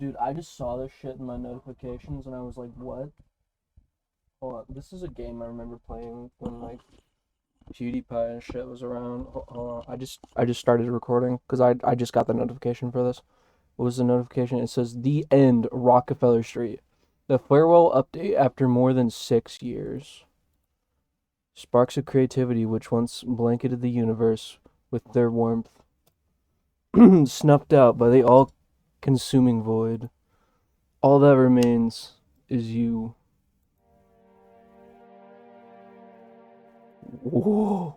Dude, I just saw this shit in my notifications and I was like, what? Hold on. This is a game I remember playing when like PewDiePie and shit was around. Hold on. I just started recording because I just got the notification for this. What was the notification? It says The End, Rockefeller Street. The farewell update after more than 6 years. Sparks of creativity which once blanketed the universe with their warmth snuffed out by the all-consuming void. All that remains is you. Whoa.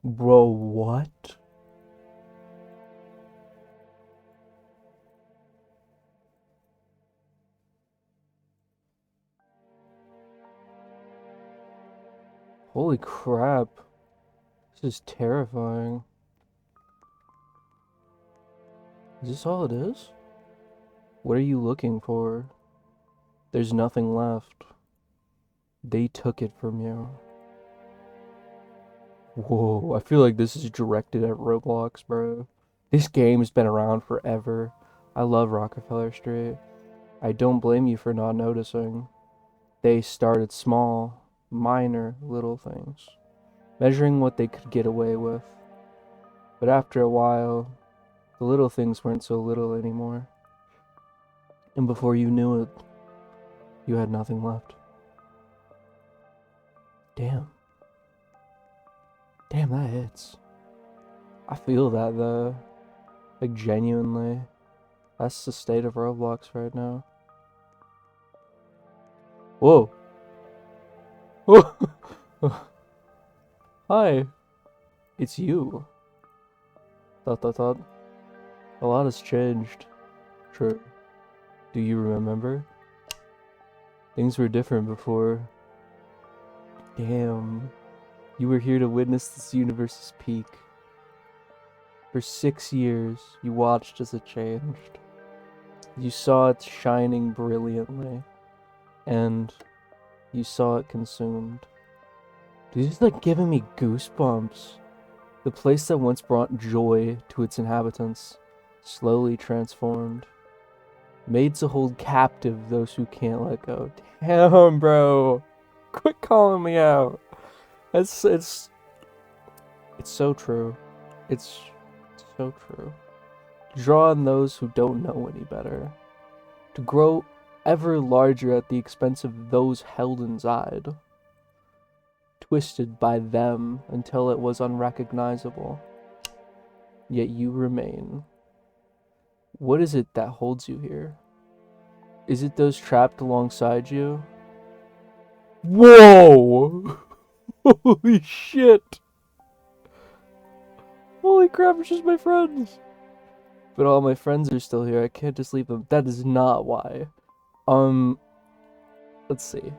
Bro, what? Holy crap. This is terrifying. Is this all it is? What are you looking for? There's nothing left. They took it from you. Whoa, I feel like this is directed at Roblox, bro. This game's been around forever. I love Rockefeller Street. I don't blame you for not noticing. They started small, minor little things, measuring what they could get away with. But after a while, the little things weren't so little anymore. And before you knew it, you had nothing left. Damn. Damn, that hits. I feel that though. Like, genuinely. That's the state of Roblox right now. Whoa. Whoa. Hi. It's you. Thought. A lot has changed. True. Do you remember? Things were different before. Damn. You were here to witness this universe's peak. For 6 years, you watched as it changed. You saw it shining brilliantly, and you saw it consumed. This is like giving me goosebumps. The place that once brought joy to its inhabitants, slowly transformed. Made to hold captive those who can't let go. Damn, bro. Quit calling me out. It's so true. It's so true. Draw on those who don't know any better. To grow ever larger at the expense of those held inside. Twisted by them until it was unrecognizable. Yet you remain. What is it that holds you here? Is it those trapped alongside you? Whoa! Holy shit! Holy crap, it's just my friends! But all my friends are still here, I can't just leave them. That is not why. Let's see.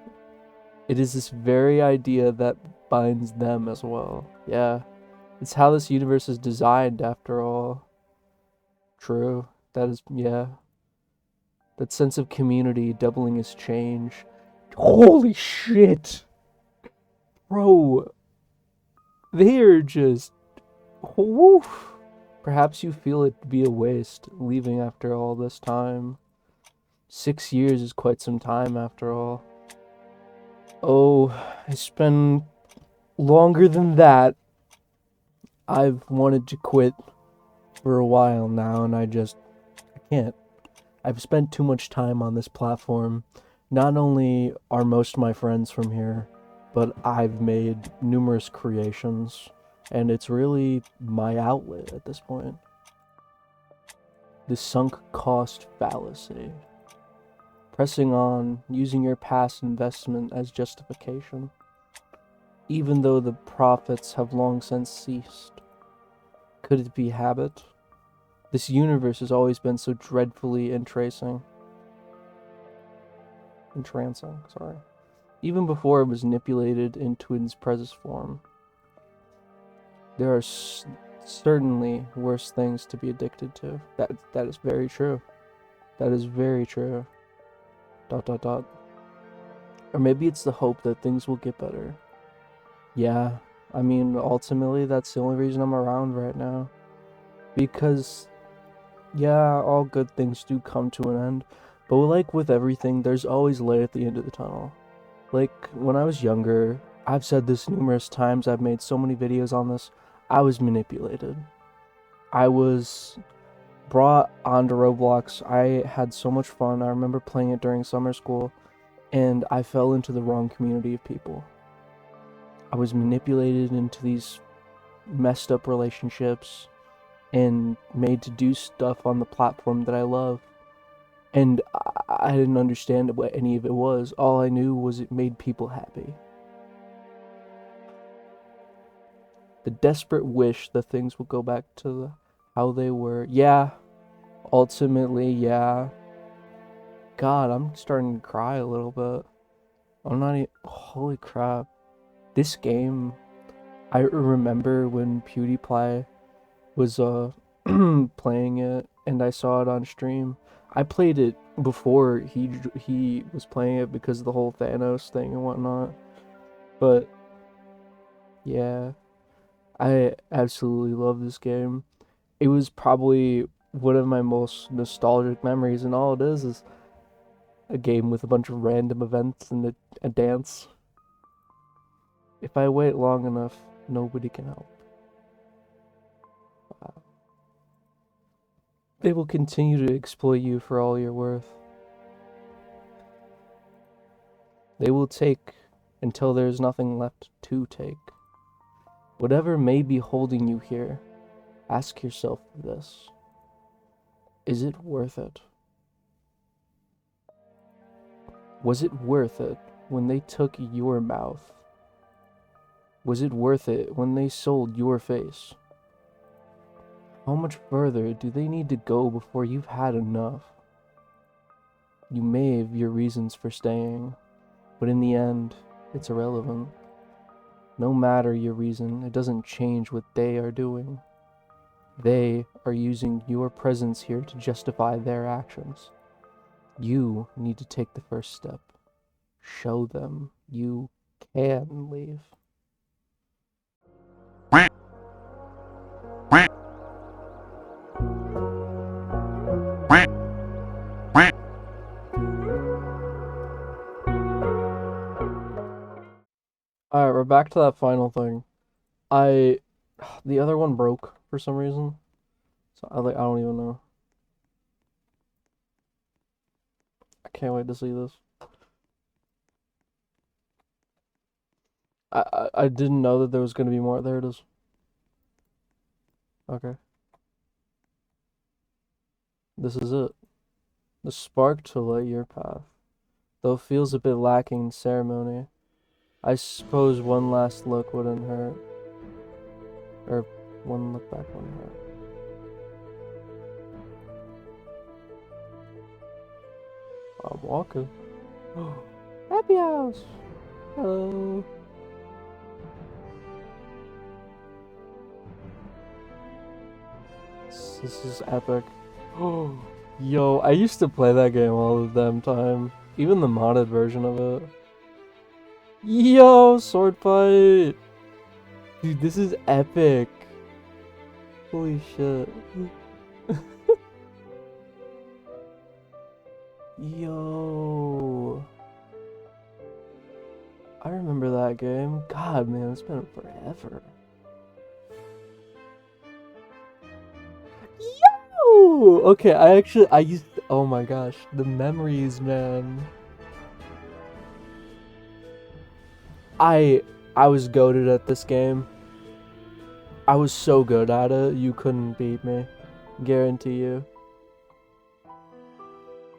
It is this very idea that binds them as well. Yeah. It's how this universe is designed, after all. True. That is, yeah. That sense of community doubling as change. Holy shit! Bro. They're just... Woof. Perhaps you feel it to be a waste, leaving after all this time. 6 years is quite some time, after all. Oh, it's been longer than that. I've wanted to quit for a while now, and I can't. I've spent too much time on this platform. Not only are most of my friends from here, but I've made numerous creations, and it's really my outlet at this point. The sunk cost fallacy. Pressing on, using your past investment as justification, even though the profits have long since ceased. Could it be habit? This universe has always been so dreadfully entrancing, sorry. Even before it was manipulated into its present form. There are certainly worse things to be addicted to. That is very true. That is very true. ... Or maybe it's the hope that things will get better. Yeah, I mean, ultimately, that's the only reason I'm around right now. Because Yeah, all good things do come to an end, but like with everything, there's always light at the end of the tunnel. Like when I was younger, I've said this numerous times, I've made so many videos on this, I was manipulated. I was brought onto Roblox. I had so much fun. I remember playing it during summer school, and I fell into the wrong community of people. I was manipulated into these messed up relationships and made to do stuff on the platform that I love. And I didn't understand what any of it was. All I knew was it made people happy. The desperate wish that things would go back to how they were. Yeah, ultimately, yeah. God, I'm starting to cry a little bit. I'm not even. Holy crap. This game, I remember when PewDiePie was playing it and I saw it on stream. I played it before he was playing it because of the whole Thanos thing and whatnot. But yeah, I absolutely love this game. It was probably one of my most nostalgic memories, and all it is a game with a bunch of random events and a dance. If I wait long enough, nobody can help. They will continue to exploit you for all you're worth. They will take until there's nothing left to take. Whatever may be holding you here, ask yourself this. Is it worth it? Was it worth it when they took your mouth? Was it worth it when they sold your face? How much further do they need to go before you've had enough? You may have your reasons for staying, but in the end, it's irrelevant. No matter your reason, it doesn't change what they are doing. They are using your presence here to justify their actions. You need to take the first step. Show them you can leave. Alright, we're back to that final thing. The other one broke for some reason. So I don't even know. I can't wait to see this. I didn't know that there was gonna be more. There it is. Okay. This is it. The spark to light your path. Though it feels a bit lacking in ceremony, I suppose one last look wouldn't hurt. Or one look back wouldn't hurt. I'm walking. Happy house! Hello. This is epic. Yo, I used to play that game all the damn time. Even the modded version of it. Yo, sword fight! Dude, this is epic. Holy shit. Yo. I remember that game. God, man, it's been forever. Yo! Okay, I used, oh my gosh, the memories, man. I was goated at this game. I was so good at it, you couldn't beat me. Guarantee you.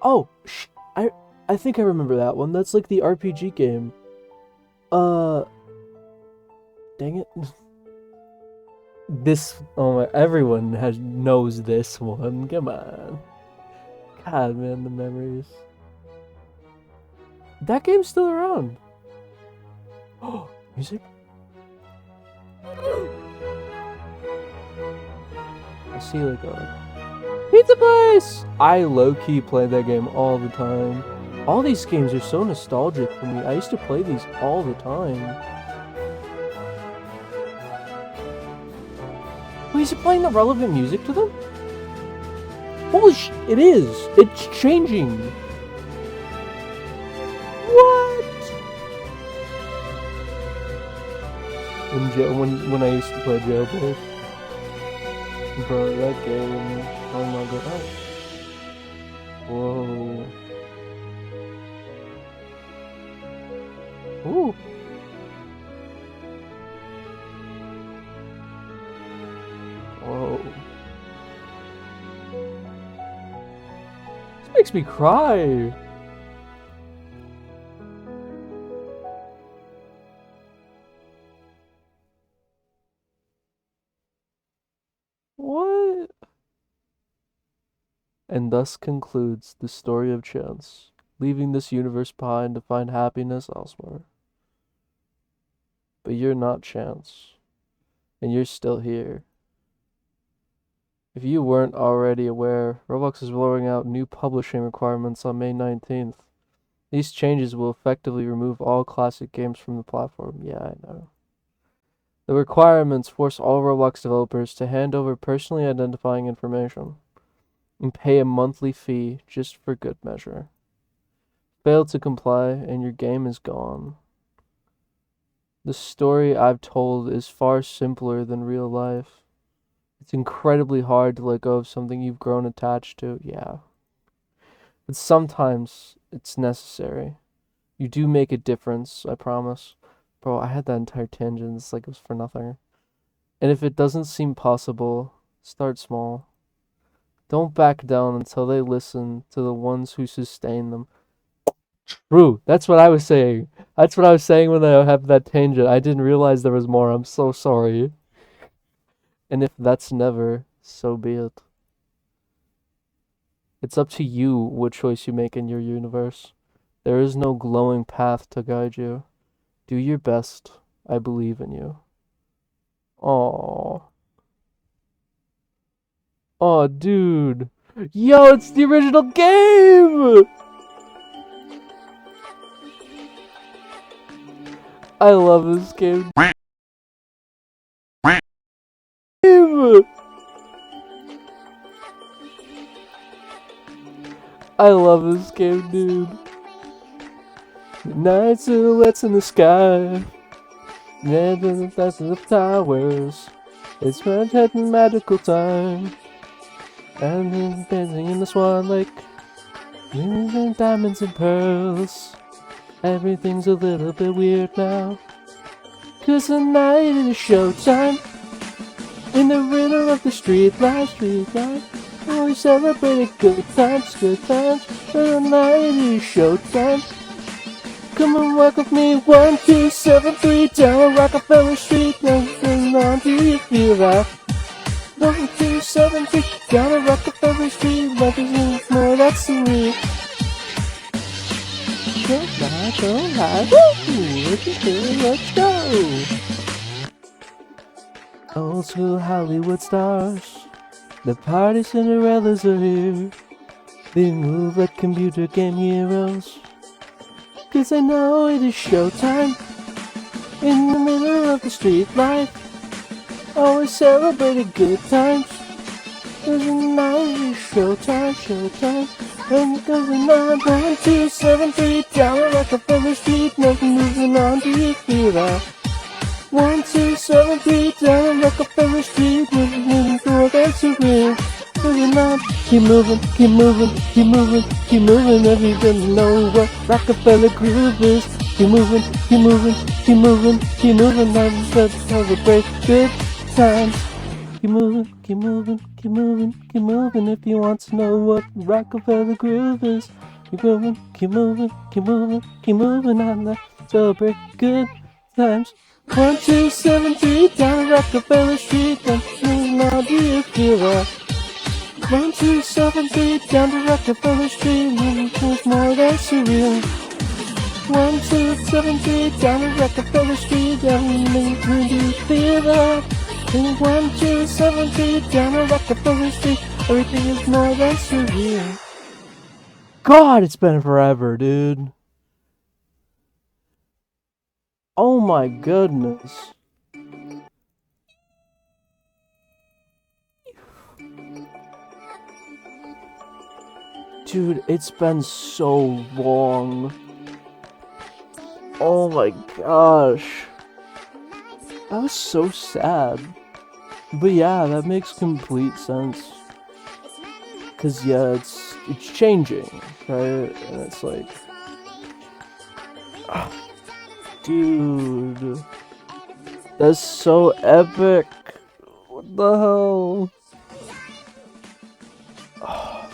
Oh, I think I remember that one. That's like the RPG game. Dang it. This, oh my, everyone knows this one. Come on. God, man, the memories. That game's still around. Oh, music? I see like a pizza place! I low-key play that game all the time. All these games are so nostalgic for me. I used to play these all the time. Wait, is it playing the relevant music to them? Holy sh! It is! It's changing! What? When I used to play Jailbreak. Bro, that game. Oh my god. Whoa. Ooh. Whoa. This makes me cry. What? And thus concludes the story of Chance, leaving this universe behind to find happiness elsewhere. But you're not Chance, and you're still here. If you weren't already aware, Roblox is rolling out new publishing requirements on May 19th. These changes will effectively remove all classic games from the platform. Yeah, I know. The requirements force all Roblox developers to hand over personally identifying information and pay a monthly fee just for good measure. Fail to comply and your game is gone. The story I've told is far simpler than real life. It's incredibly hard to let go of something you've grown attached to, yeah. But sometimes it's necessary. You do make a difference, I promise. Bro, I had that entire tangent, it's like it was for nothing. And if it doesn't seem possible, start small. Don't back down until they listen to the ones who sustain them. True, that's what I was saying. That's what I was saying when I have that tangent. I didn't realize there was more. I'm so sorry. And if that's never, so be it. It's up to you what choice you make in your universe. There is no glowing path to guide you. Do your best. I believe in you. Aww. Aw, dude. Yo, it's the original game! I love this game. I love this game, dude. Night silhouettes in the sky. Never the thousands of towers. It's Manhattan magical time. And then dancing in the Swan Lake. And diamonds and pearls. Everything's a little bit weird now. 'Cause tonight is showtime. In the rhythm of the street light. And we celebrating good times. Tonight is showtime. Come and walk with me, 1, 2, 7, 3, down Rockefeller Street. Nothing on, do you feel that? 1, 2, 7, 3, down Rockefeller Street. Nothing more, that's the real. Don't lie, woo! Let's go! Old school Hollywood stars, the party Cinderellas are here. They move like computer game heroes. 'Cause I know it is showtime. In the middle of the street life. Always celebrating good times. 'Cause tonight is showtime. And it goes on 1, 2, 7, 3, down Rockefeller Street. Nothing moving on, do you feel that? 1, 2, 7, 3, down Rockefeller Street. Moving forward, that's surreal. Moving on, keep moving. Everybody know what Rockefeller groove is. Keep moving. Let's celebrate good times. Keep moving. If you want to know what Rockefeller groove is. Keep moving. And let's celebrate good times. 1, 2, 7, 3, down Rockefeller Street. Now do you feel that? 1, 2, 7, 3, down to Rockefeller Street. There's more than surreal. 1, 2, 7, 3, down to Rockefeller Street. Do you feel that? 1, 2, 7, 3, down to Rockefeller Street. Everything is more than surreal. God, it's been forever, dude. Oh my goodness. Dude, it's been so long. Oh my gosh. That was so sad. But yeah, that makes complete sense. Cause yeah, it's changing, right? And it's like, dude, that's so epic. What the hell?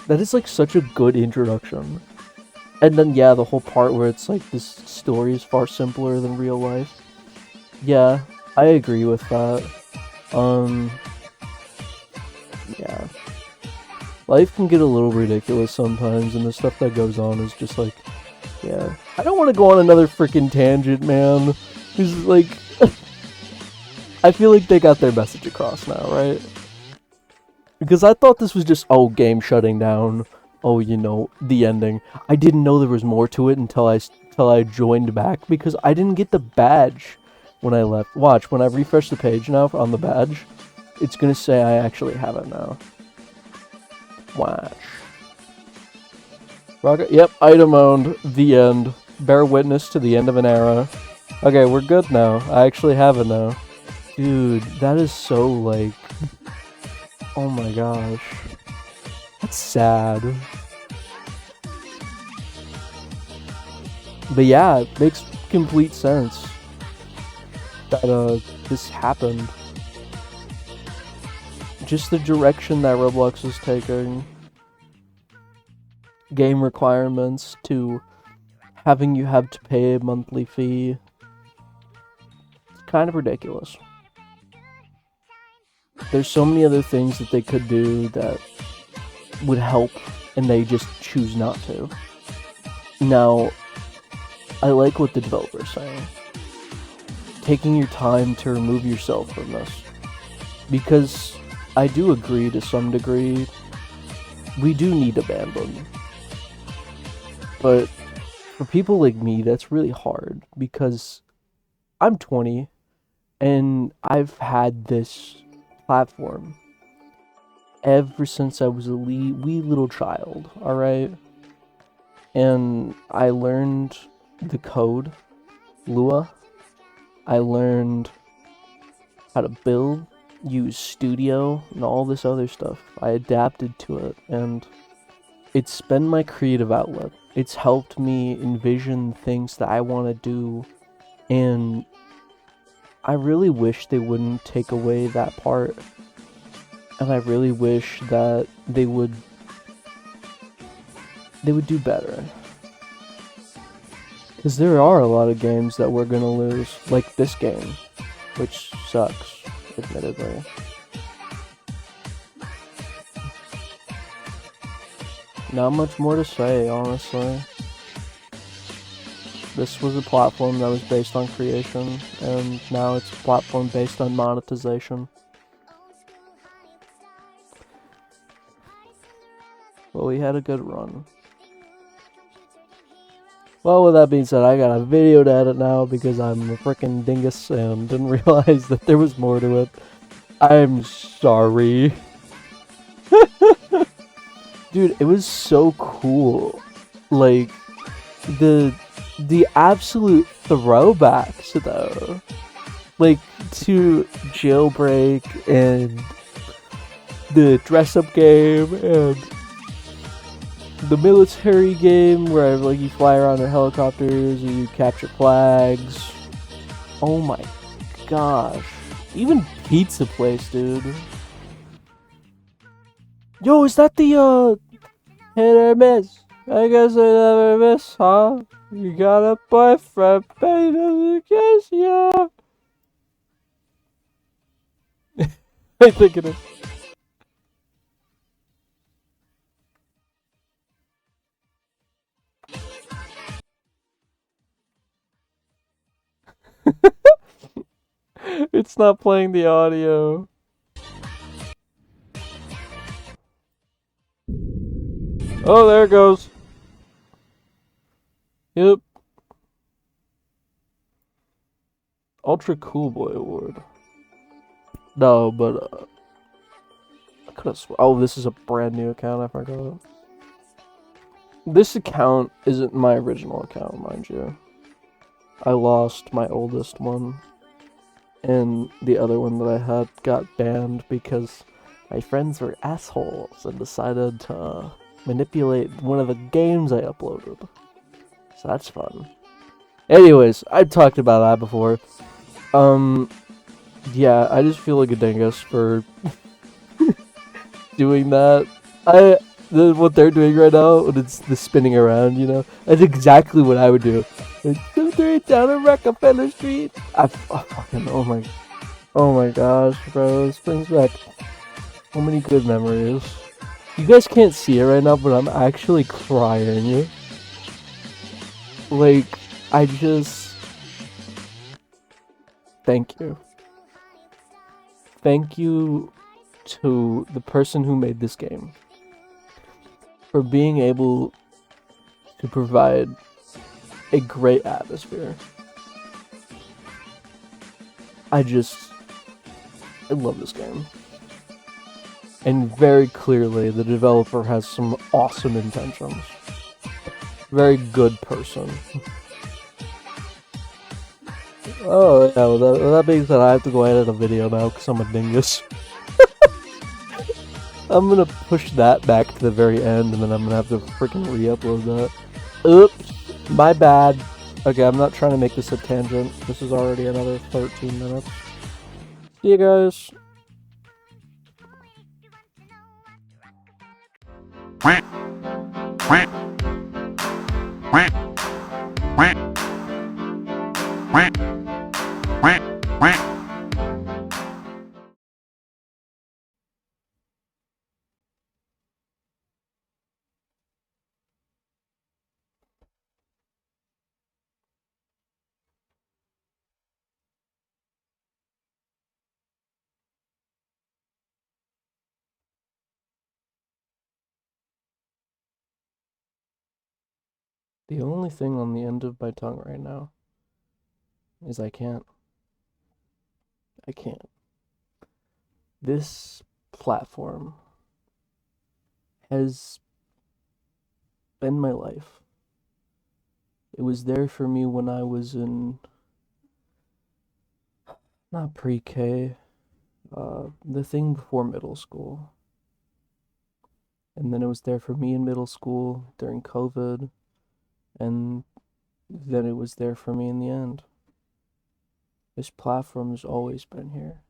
That is like such a good introduction. And then yeah, the whole part where it's like this story is far simpler than real life. Yeah, I agree with that. Yeah. Life can get a little ridiculous sometimes, and the stuff that goes on is just like, yeah. I don't want to go on another freaking tangent, man. It's like, I feel like they got their message across now, right? Because I thought this was just, oh, game shutting down. Oh, you know, the ending. I didn't know there was more to it until I joined back, because I didn't get the badge when I left. Watch, when I refresh the page now on the badge, it's gonna say I actually have it now. Watch. Rocket. Yep, item owned. The end. Bear witness to the end of an era. Okay, we're good now. I actually have it now. Dude, that is so like... Oh my gosh. That's sad. But yeah, it makes complete sense that this happened. Just the direction that Roblox is taking. Game requirements to having you have to pay a monthly fee. It's kind of ridiculous. There's so many other things that they could do that would help, and they just choose not to. Now, I like what the developer's saying. Taking your time to remove yourself from this. Because I do agree to some degree, we do need abandon. But for people like me, that's really hard, because I'm 20, and I've had this platform ever since I was a wee little child, alright? And I learned the code, Lua. I learned how to build, use Studio, and all this other stuff. I adapted to it, and it's been my creative outlet. It's helped me envision things that I want to do, and I really wish they wouldn't take away that part. And I really wish that they would do better. Because there are a lot of games that we're gonna lose, like this game, which sucks, admittedly. Not much more to say, honestly. This was a platform that was based on creation, and now it's a platform based on monetization. Well, we had a good run. Well, with that being said, I got a video to edit now because I'm a freaking dingus and didn't realize that there was more to it. I'm sorry. Dude, it was so cool. Like, the absolute throwbacks, though. Like, to Jailbreak and the dress-up game and the military game where like you fly around in helicopters and you capture flags. Oh my gosh. Even Pizza Place, dude. Yo, is that the hit or miss? I guess I never miss, huh? You got a boyfriend, baby, in case, yeah. I think it is. It's not playing the audio. Oh, there it goes. Yep. Ultra Cool Boy Award. No, but I could have. Oh, this is a brand new account. I forgot. This account isn't my original account, mind you. I lost my oldest one, and the other one that I had got banned because my friends were assholes and decided to manipulate one of the games I uploaded. So that's fun. Anyways, I talked about that before. Yeah, I just feel like a dingus for doing that. What they're doing right now, when it's the spinning around, that's exactly what I would do. Like, 2-3 down on Rockefeller Street. Oh my gosh, bro, this brings back so many good memories. You guys can't see it right now, but I'm actually crying. Like, I just thank you. Thank you to the person who made this game for being able to provide a great atmosphere. I love this game. And very clearly, the developer has some awesome intentions. Very good person. Oh, yeah, well, that being said, I have to go edit a video now because I'm a dingus. I'm gonna push that back to the very end, and then I'm gonna have to freaking re-upload that. Oops, my bad. Okay, I'm not trying to make this a tangent. This is already another 13 minutes. See you guys. The only thing on the end of my tongue right now is I can't. I can't. This platform has been my life. It was there for me when I was in, not pre-K, the thing before middle school. And then it was there for me in middle school during COVID, and then it was there for me in the end. This platform has always been here.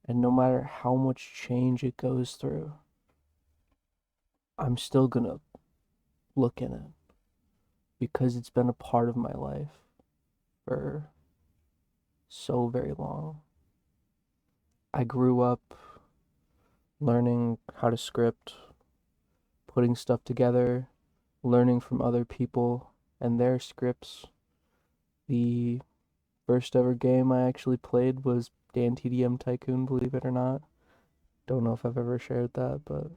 And no matter how much change it goes through, I'm still gonna look in it because it's been a part of my life for so very long. I grew up learning how to script, putting stuff together, learning from other people and their scripts. The first ever game I actually played was Dan TDM Tycoon, believe it or not. Don't know if I've ever shared that, but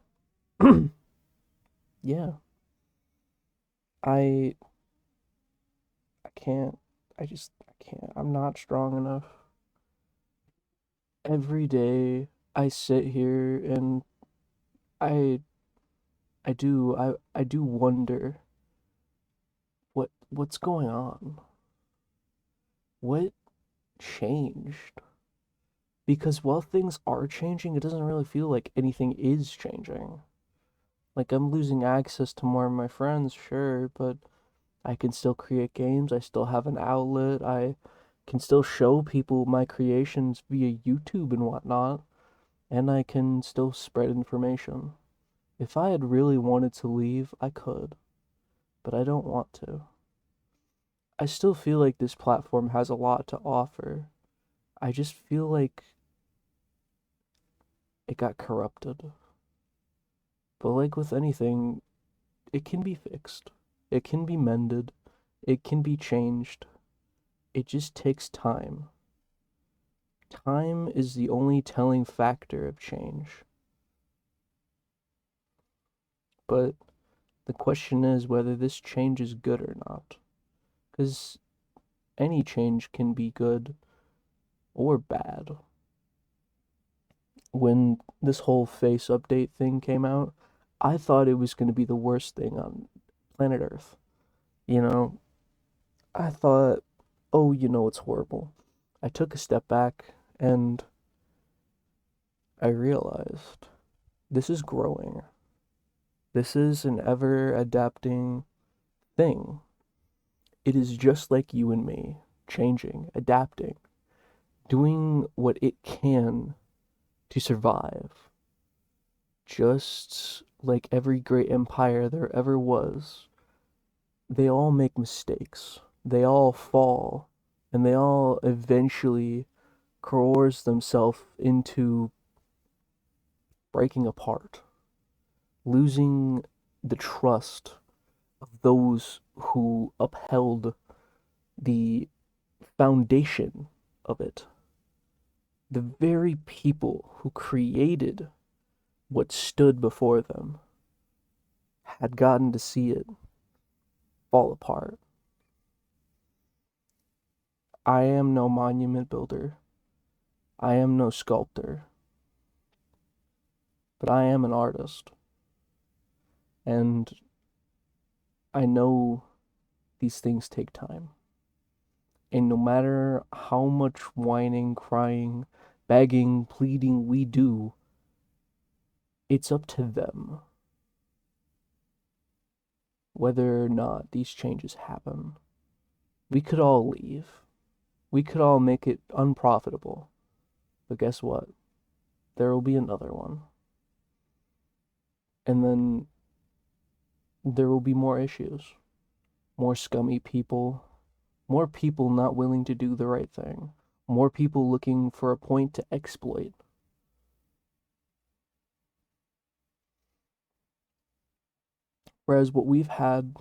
yeah. I I can't. I can't. I'm not strong enough. Every day I sit here and I I do wonder what's going on. What changed? Because while things are changing, it doesn't really feel like anything is changing. Like, I'm losing access to more of my friends, sure, but I can still create games. I still have an outlet. I can still show people my creations via YouTube and whatnot. And I can still spread information. If I had really wanted to leave, I could. But I don't want to. I still feel like this platform has a lot to offer. I just feel like it got corrupted. But like with anything, it can be fixed. It can be mended. It can be changed. It just takes time. Time is the only telling factor of change. But the question is whether this change is good or not. Because any change can be good or bad. When this whole face update thing came out, I thought it was going to be the worst thing on planet Earth. You know, I thought, oh, it's horrible. I took a step back and I realized this is growing. This is an ever adapting thing. It is just like you and me, changing, adapting, doing what it can to survive. Just like every great empire there ever was, they all make mistakes. They all fall, and they all eventually coerce themselves into breaking apart, losing the trust of those who upheld the foundation of it. The very people who created what stood before them had gotten to see it fall apart. I am no monument builder. I am no sculptor. But I am an artist. And I know these things take time. And no matter how much whining, crying, begging, pleading we do, it's up to them whether or not these changes happen. We could all leave. We could all make it unprofitable. But guess what? There will be another one. And then there will be more issues. More scummy people. More people not willing to do the right thing. More people looking for a point to exploit. Whereas what we've had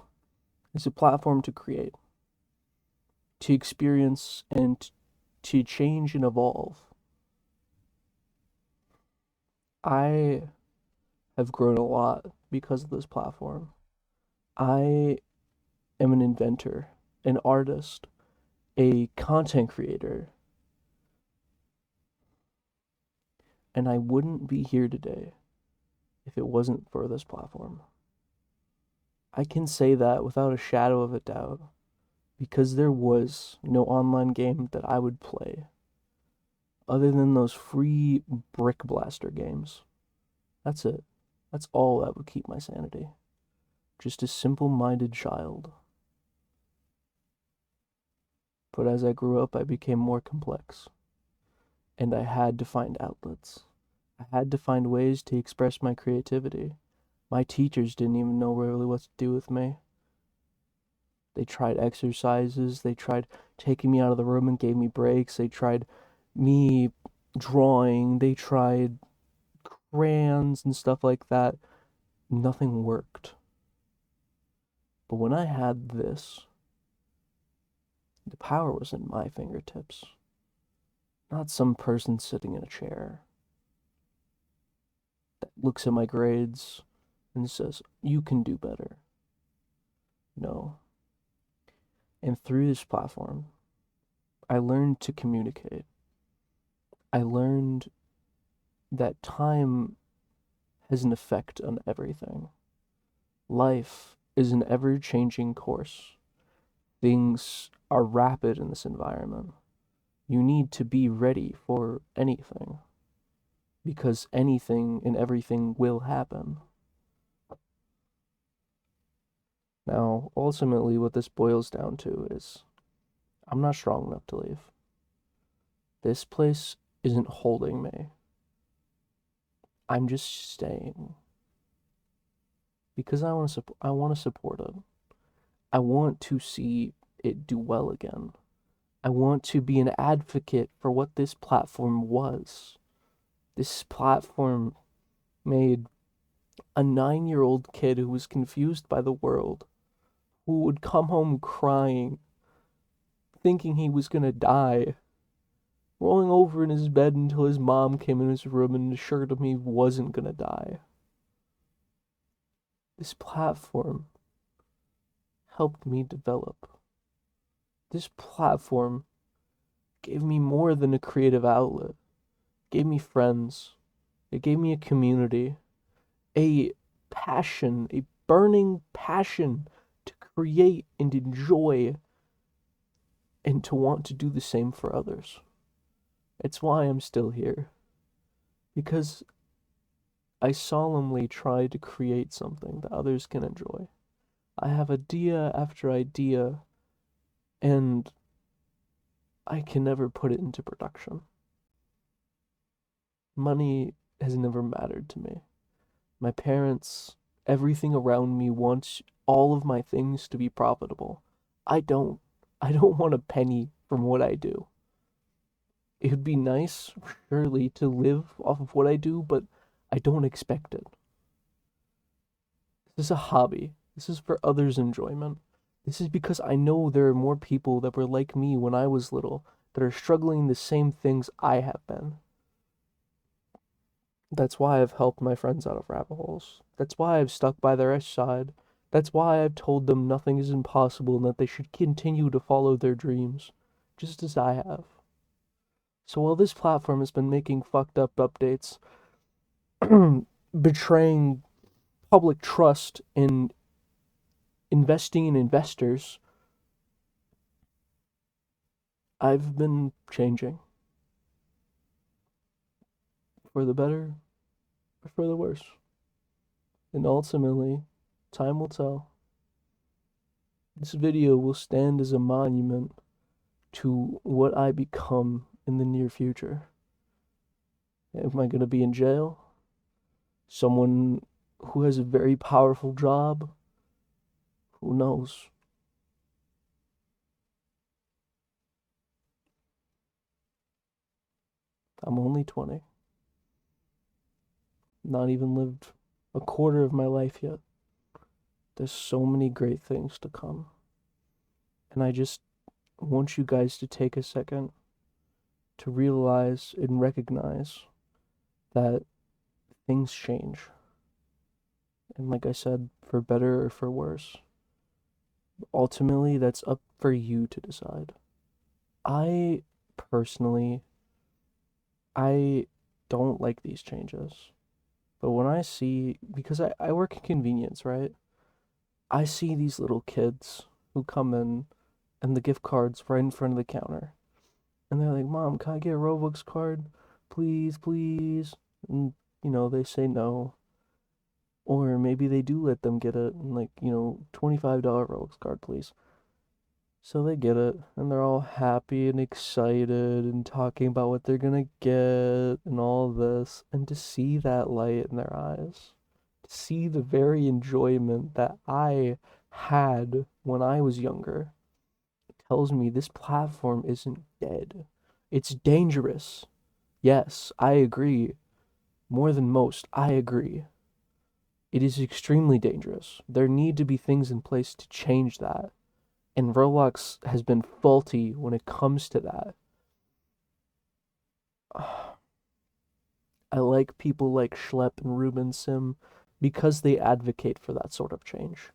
is a platform to create, to experience, and to change and evolve. I have grown a lot because of this platform. I am an inventor, an artist, a content creator, and I wouldn't be here today if it wasn't for this platform. I can say that without a shadow of a doubt because there was no online game that I would play other than those free Brick Blaster games. That's it. That's all that would keep my sanity. Just a simple-minded child. But as I grew up, I became more complex. And I had to find outlets. I had to find ways to express my creativity. My teachers didn't even know really what to do with me. They tried exercises. They tried taking me out of the room and gave me breaks. They tried me drawing. They tried crayons and stuff like that. Nothing worked. But when I had this, the power was in my fingertips, not some person sitting in a chair that looks at my grades and says, you can do better. No. And through this platform, I learned to communicate. I learned that time has an effect on everything. Life is an ever-changing course. Things are rapid in this environment. You need to be ready for anything, because anything and everything will happen. Now, ultimately, what this boils down to is I'm not strong enough to leave. This place isn't holding me. I'm just staying because I want to support it. I want to see it do well again. I want to be an advocate for what this platform was. This platform made a 9-year-old kid who was confused by the world, who would come home crying, thinking he was gonna die, rolling over in his bed until his mom came in his room and assured him he wasn't gonna die. This platform helped me develop. This platform gave me more than a creative outlet. It gave me friends. It gave me a community, a passion, a burning passion to create and enjoy and to want to do the same for others. It's why I'm still here. Because I solemnly try to create something that others can enjoy. I have idea after idea, and I can never put it into production. Money has never mattered to me. My parents, everything around me wants all of my things to be profitable. I don't. I don't want a penny from what I do. It would be nice, surely, to live off of what I do, but I don't expect it. This is a hobby. This is for others' enjoyment. This is because I know there are more people that were like me when I was little that are struggling the same things I have been. That's why I've helped my friends out of rabbit holes. That's why I've stuck by their side. That's why I've told them nothing is impossible and that they should continue to follow their dreams, just as I have. So while this platform has been making fucked up updates, betraying public trust and investing in investors, I've been changing. For the better or for the worse. And ultimately, time will tell. This video will stand as a monument to what I become in the near future. Am I going to be in jail? Someone who has a very powerful job? Who knows? I'm only 20. Not even lived a quarter of my life yet. There's so many great things to come. And I just want you guys to take a second to realize and recognize that things change. And like I said, for better or for worse. Ultimately, that's up for you to decide. I personally, I don't like these changes. But when I see, because I work in convenience, right? I see these little kids who come in and the gift cards right in front of the counter. And they're like, Mom, can I get a Roblox card? Please, please. And, they say no. Or maybe they do let them get it, and like, $25 Roblox card, please. So they get it, and they're all happy and excited and talking about what they're gonna get and all this. And to see that light in their eyes, to see the very enjoyment that I had when I was younger, tells me this platform isn't dead. It's dangerous. Yes, I agree. More than most, I agree. It is extremely dangerous. There need to be things in place to change that. And Roblox has been faulty when it comes to that. I like people like Schlepp and Ruben Sim because they advocate for that sort of change.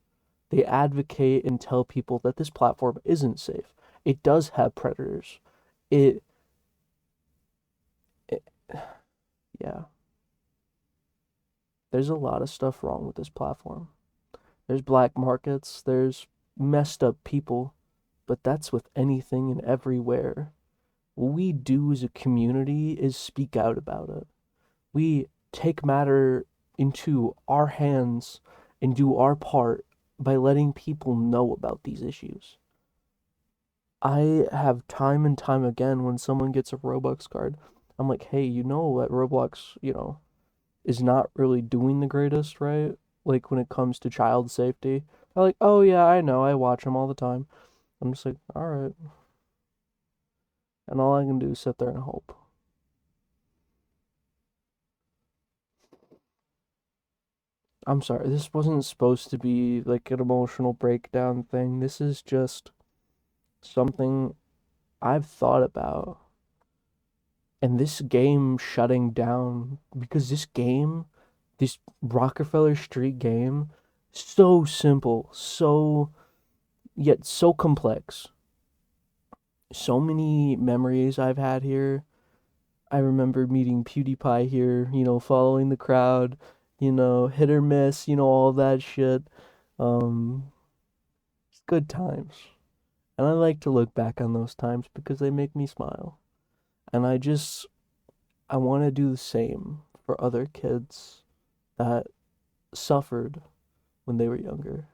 They advocate and tell people that this platform isn't safe. It does have predators. It yeah. There's a lot of stuff wrong with this platform. There's black markets, there's messed up people, but that's with anything and everywhere. What we do as a community is speak out about it. We take matter into our hands and do our part by letting people know about these issues. I have time and time again when someone gets a Robux card, I'm like, hey, that Roblox, is not really doing the greatest, right? Like when it comes to child safety. They're like, oh yeah, I know, I watch them all the time. I'm just like, all right. And all I can do is sit there and hope. I'm sorry, this wasn't supposed to be like an emotional breakdown thing. This is just something I've thought about. And this game shutting down, because this Rockefeller Street game, so simple, so yet so complex. So many memories I've had here. I remember meeting PewDiePie here, following the crowd, hit or miss, all that shit. Um, good times. And I like to look back on those times because they make me smile. And I want to do the same for other kids that suffered when they were younger.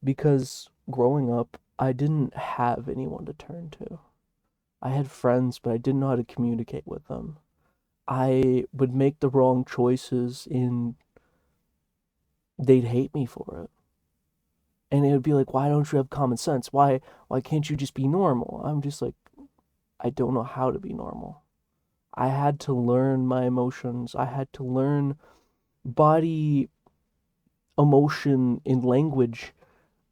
Because growing up, I didn't have anyone to turn to. I had friends, but I didn't know how to communicate with them. I would make the wrong choices and they'd hate me for it. And it would be like, why don't you have common sense? Why can't you just be normal? I'm just like, I don't know how to be normal. I had to learn my emotions. I had to learn body emotion in language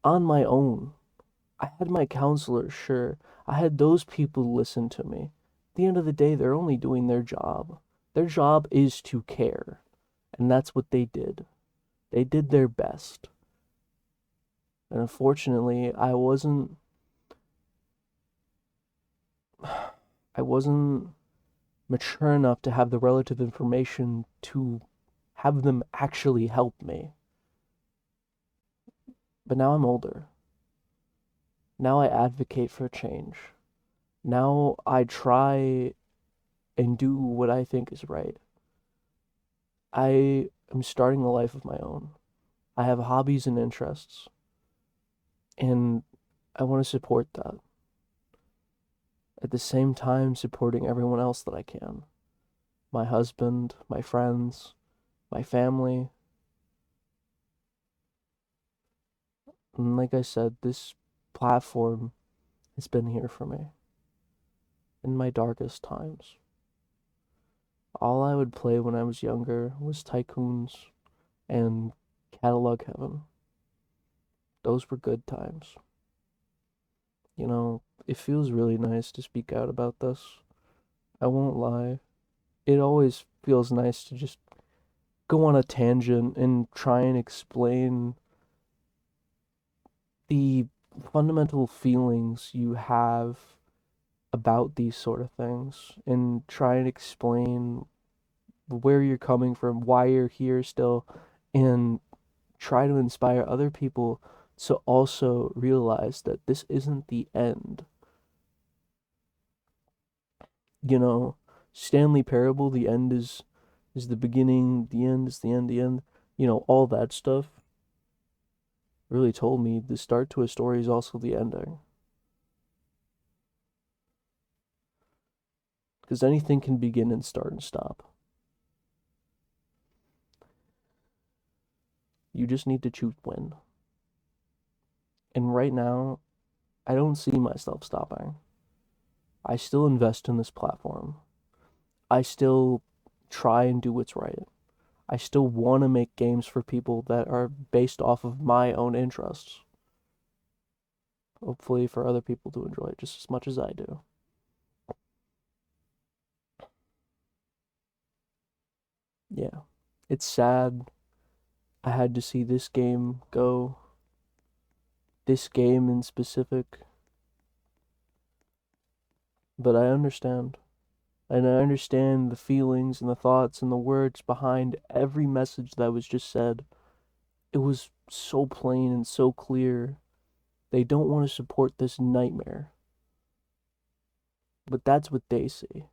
on my own. I had my counselor, sure. I had those people listen to me. At the end of the day, they're only doing their job. Their job is to care. And that's what they did. They did their best. And unfortunately, I wasn't mature enough to have the relative information to have them actually help me. But now I'm older. Now I advocate for change. Now I try and do what I think is right. I am starting a life of my own. I have hobbies and interests, and I want to support that. At the same time, supporting everyone else that I can. My husband, my friends, my family. And like I said, this platform has been here for me in my darkest times. All I would play when I was younger was Tycoons and Catalog Heaven. Those were good times. You know, it feels really nice to speak out about this. I won't lie. It always feels nice to just go on a tangent and try and explain the fundamental feelings you have about these sort of things and try and explain where you're coming from, why you're here still, and try to inspire other people to also realize that this isn't the end. You know, Stanley Parable, the end is the beginning, the end is the end, the end. You know, all that stuff really told me the start to a story is also the ending. Because anything can begin and start and stop. You just need to choose when. And right now, I don't see myself stopping. I still invest in this platform. I still try and do what's right. I still want to make games for people that are based off of my own interests. Hopefully for other people to enjoy it just as much as I do. Yeah. It's sad I had to see this game go. This game in specific. But I understand. And I understand the feelings and the thoughts and the words behind every message that was just said. It was so plain and so clear. They don't want to support this nightmare. But that's what they see.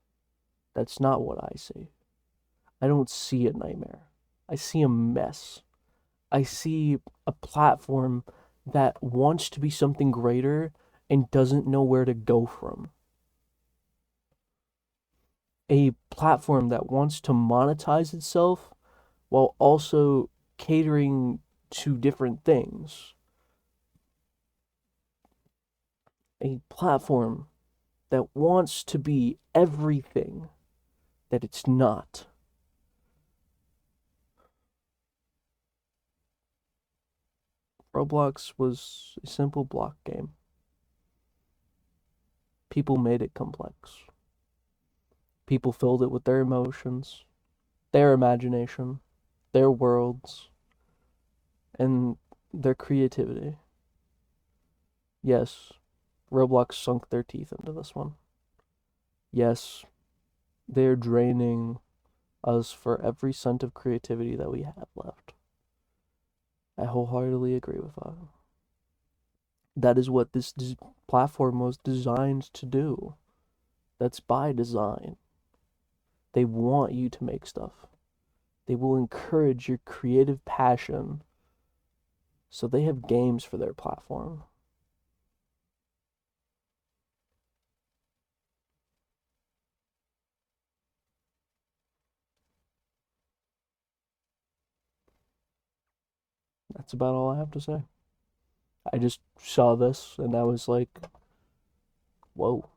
That's not what I see. I don't see a nightmare. I see a mess. I see a platform that wants to be something greater and doesn't know where to go from. A platform that wants to monetize itself while also catering to different things. A platform that wants to be everything that it's not. Roblox was a simple block game. People made it complex. People filled it with their emotions, their imagination, their worlds, and their creativity. Yes, Roblox sunk their teeth into this one. Yes, they're draining us for every cent of creativity that we have left. I wholeheartedly agree with that. That is what this platform was designed to do. That's by design. They want you to make stuff. They will encourage your creative passion. So they have games for their platform. That's about all I have to say. I just saw this and I was like, whoa.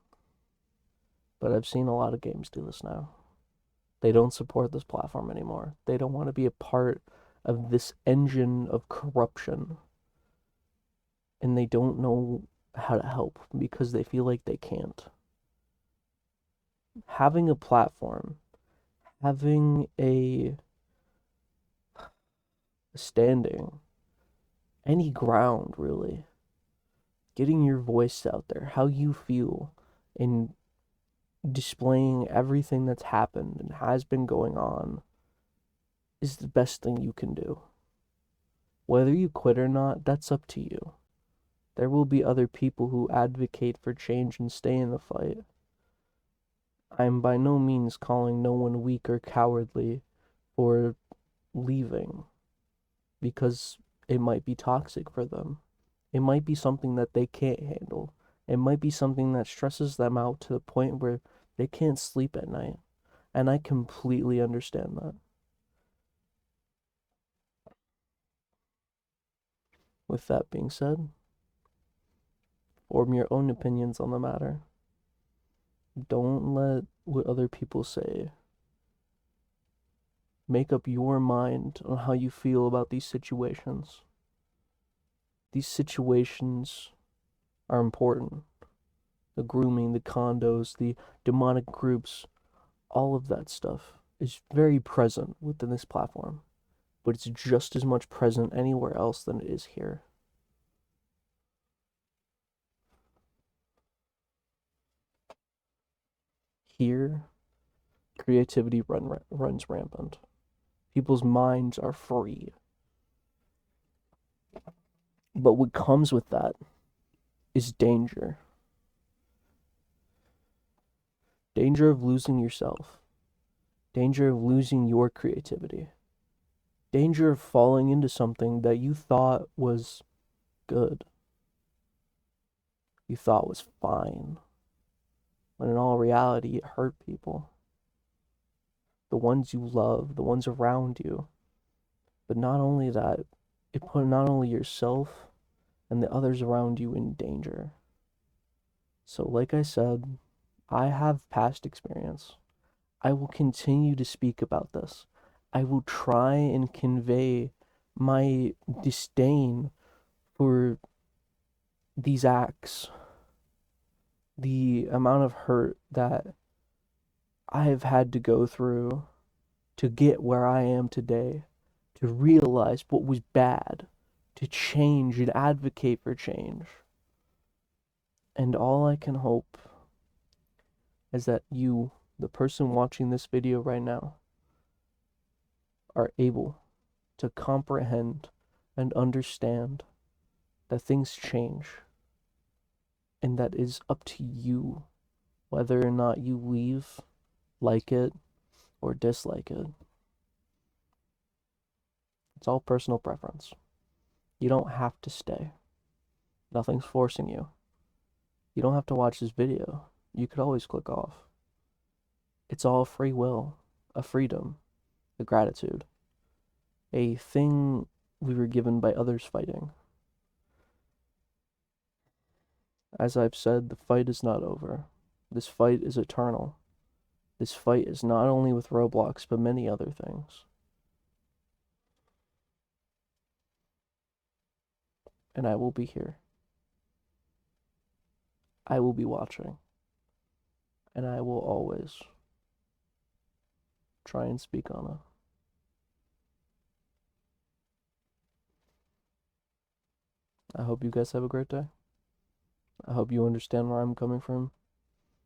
But I've seen a lot of games do this now. They don't support this platform anymore. They don't want to be a part of this engine of corruption. And they don't know how to help because they feel like they can't. Having a platform, having a standing, any ground really, getting your voice out there, how you feel, and displaying everything that's happened and has been going on is the best thing you can do. Whether you quit or not, that's up to you. There will be other people who advocate for change and stay in the fight. I'm by no means calling no one weak or cowardly for leaving because it might be toxic for them. It might be something that they can't handle. It might be something that stresses them out to the point where they can't sleep at night. And I completely understand that. With that being said, form your own opinions on the matter. Don't let what other people say make up your mind on how you feel about these situations. These situations are important. The grooming, the condos, the demonic groups, all of that stuff is very present within this platform, but it's just as much present anywhere else than it is here. Here, creativity runs rampant. People's minds are free. But what comes with that is danger. Danger of losing yourself. Danger of losing your creativity. Danger of falling into something that you thought was good. You thought was fine. When in all reality, it hurt people. The ones you love, the ones around you. But not only that, it put not only yourself and the others around you in danger. So, like I said, I have past experience. I will continue to speak about this. I will try and convey my disdain for these acts, the amount of hurt that I have had to go through to get where I am today, to realize what was bad, to change and advocate for change. And all I can hope is that you, the person watching this video right now, are able to comprehend and understand that things change and that is up to you whether or not you leave, like it, or dislike it. It's all personal preference. You don't have to stay. Nothing's forcing you. You don't have to watch this video. You could always click off. It's all free will, a freedom, a gratitude, a thing we were given by others fighting. As I've said, the fight is not over. This fight is eternal. This fight is not only with Roblox, but many other things. And I will be here. I will be watching. And I will always try and speak on it. I hope you guys have a great day. I hope you understand where I'm coming from.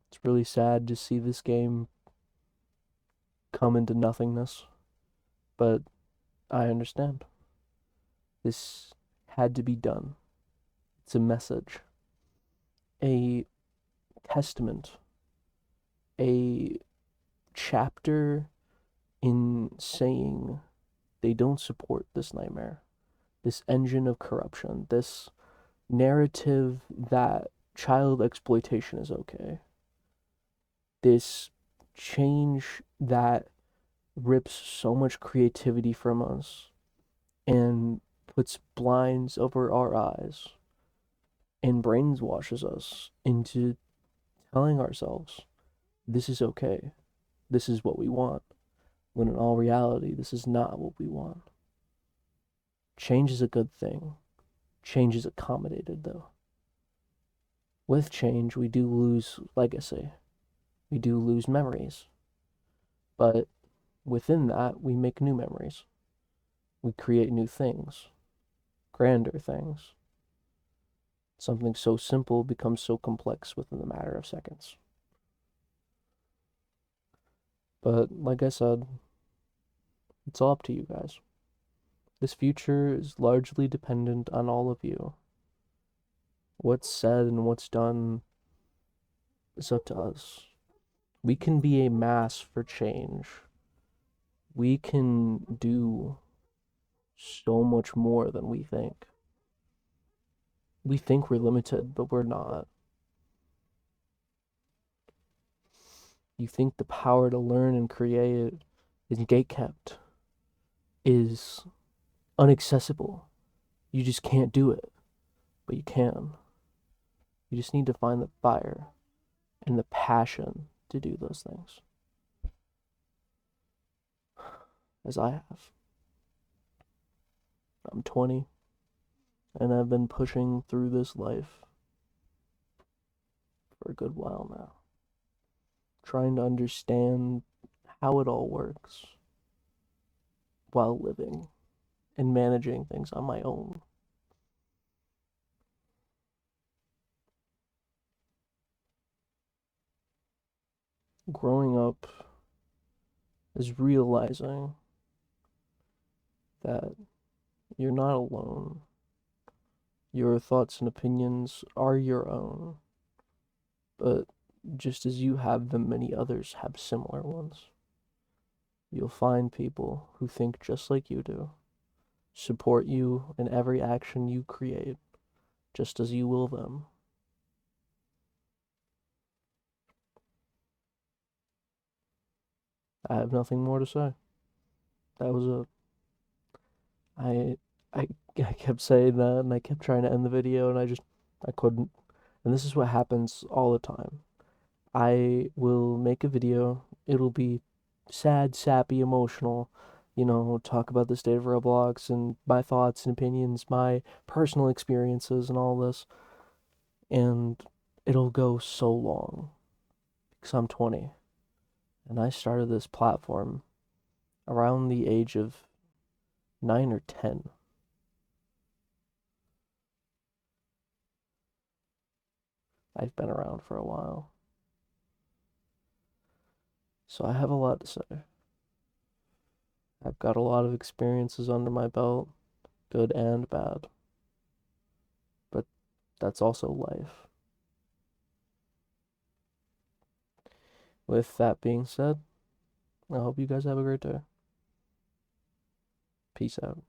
It's really sad to see this game come into nothingness, but I understand. This had to be done. It's a message, a testament, a chapter in saying they don't support this nightmare, this engine of corruption, this narrative that child exploitation is okay, this change that rips so much creativity from us and puts blinds over our eyes and brainwashes us into telling ourselves this is okay, this is what we want, when in all reality, this is not what we want. Change is a good thing. Change is accommodated, though. With change, we do lose legacy. We do lose memories. But within that, we make new memories. We create new things, grander things. Something so simple becomes so complex within the matter of seconds. But like I said, it's all up to you guys. This future is largely dependent on all of you. What's said and what's done is up to us. We can be a mass for change. We can do so much more than we think. We think we're limited, but we're not. You think the power to learn and create is gatekept, is inaccessible. You just can't do it, but you can. You just need to find the fire and the passion to do those things, as I have. I'm 20, and I've been pushing through this life for a good while now, trying to understand how it all works while living and managing things on my own. Growing up is realizing that you're not alone. Your thoughts and opinions are your own, but just as you have them, many others have similar ones. You'll find people who think just like you do, support you in every action you create, just as you will them. I have nothing more to say. That was a I I I kept saying that and I kept trying to end the video and I couldn't. And this is what happens all the time. I will make a video. It'll be sad, sappy, emotional, talk about the state of Roblox and my thoughts and opinions, my personal experiences and all this. And it'll go so long because I'm 20 and I started this platform around the age of 9 or 10. I've been around for a while. So I have a lot to say. I've got a lot of experiences under my belt, good and bad. But that's also life. With that being said, I hope you guys have a great day. Peace out.